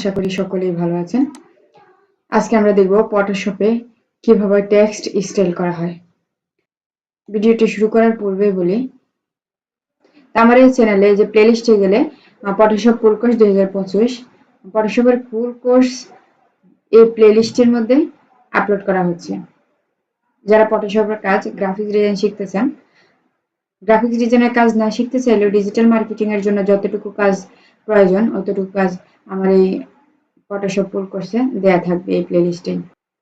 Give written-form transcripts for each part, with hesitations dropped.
আশা করি সকলেই ভালো আছেন। আজকে আমরা দেখব ফটোশপে কিভাবে টেক্সট স্টাইল করা হয়। ভিডিওটি শুরু করার পূর্বে বলি, আমার এই চ্যানেলে যে প্লেলিস্টে গেলে ফটোশপ ফুল কোর্স 2025 ফটোশপের ফুল কোর্স এই প্লেলিস্টের মধ্যে আপলোড করা হচ্ছে। যারা ফটোশপের কাজ গ্রাফিক্স ডিজাইন শিখতে চান, গ্রাফিক্স ডিজাইনের কাজ না শিখতে চাইলেও ডিজিটাল মার্কেটিং এর জন্য যতটুকু কাজ প্রয়োজন অতটুকু কাজ আমার এই ফটোশপ ফুল কোর্সে দেয়া থাকবে এই প্লেলিস্টে।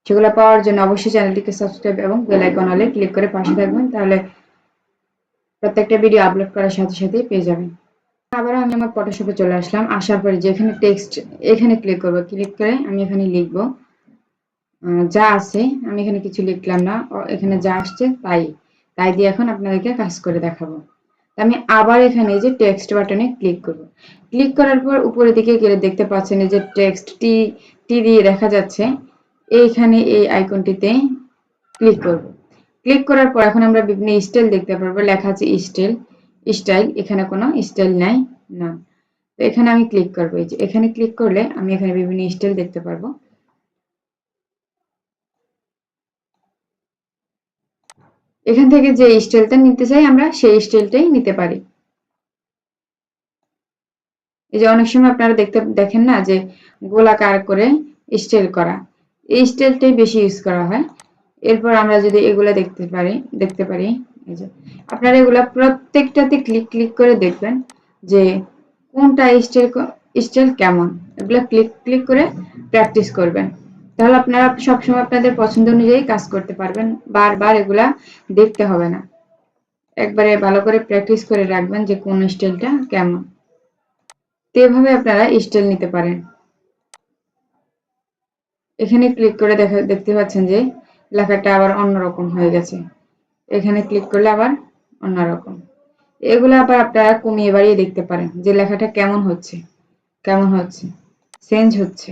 সেগুলো পাওয়ার জন্য অবশ্যই চ্যানেলটিকে সাবস্ক্রাইব এবং বেল আইকন অলে ক্লিক করে পাশে থাকবেন, তাহলে প্রত্যেকটা ভিডিও আপলোড করার সাথে সাথেই পেয়ে যাবেন। আবার আমি আমার ফটোশপে চলে আসলাম। আসার পরে যেখানে টেক্সট এখানে ক্লিক করব, ক্লিক করে আমি এখানে লিখব যা আছে। আমি এখানে কিছু লিখলাম না, এখানে যা আসছে তাই দিয়ে এখন আপনাদেরকে কাজ করে দেখাবো। আমি আবার এখানে যে টেক্সট বাটনে ক্লিক করব। ক্লিক করার পর উপরের দিকে গেলে দেখতে পাচ্ছেন এই যে টেক্সট টি দিয়ে দেখা যাচ্ছে, এইখানে এই আইকনটিতে ক্লিক করব। ক্লিক করার পর এখন আমরা বিভিন্ন স্টাইল দেখতে পারবো, লেখা আছে স্টাইল। এখানে কোনো স্টাইল নাই না, তো এখানে আমি ক্লিক করবো। এই যে এখানে ক্লিক করলে আমি এখানে বিভিন্ন স্টাইল দেখতে পারবো। এখান থেকে যে স্টাইলটা নিতে চাই আমরা সেই স্টাইলটাই নিতে পারি। এই যে অনেক সময় আপনারা দেখেন না যে গোলাকার করে স্টাইল করা, এই স্টাইলটাই বেশি ইউজ করা হয়। এরপর আমরা যদি এগুলা দেখতে পারি এই যে আপনারা এগুলা প্রত্যেকটাতে ক্লিক করে দেখবেন যে কোনটা স্টাইল কেমন, এগুলা ক্লিক করে প্র্যাকটিস করবেন। তাহলে আপনারা সবসময় আপনাদের পছন্দ অনুযায়ী কাজ করতে পারবেন, বারবার এগুলা দেখতে হবে না। একবারে ভালো করে প্র্যাকটিস করে রাখবেন যে কোন স্টাইলটা কেমন, তো এভাবে আপনারা স্টাইল নিতে পারেন। এখানে ক্লিক করে দেখতে পাচ্ছেন যে লেখাটা আবার অন্যরকম হয়ে গেছে। এখানে ক্লিক করলে আবার অন্যরকম। এগুলো আবার আপনারা কমিয়ে বাড়িয়ে দেখতে পারেন যে লেখাটা কেমন হচ্ছে চেঞ্জ হচ্ছে।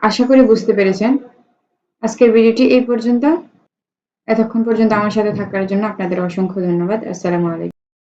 আশা করি বুঝতে পেরেছেন। আজকের ভিডিওটি এই পর্যন্ত। এতক্ষণ পর্যন্ত আমার সাথে থাকার জন্য আপনাদের অসংখ্য ধন্যবাদ। আসসালামু আলাইকুম।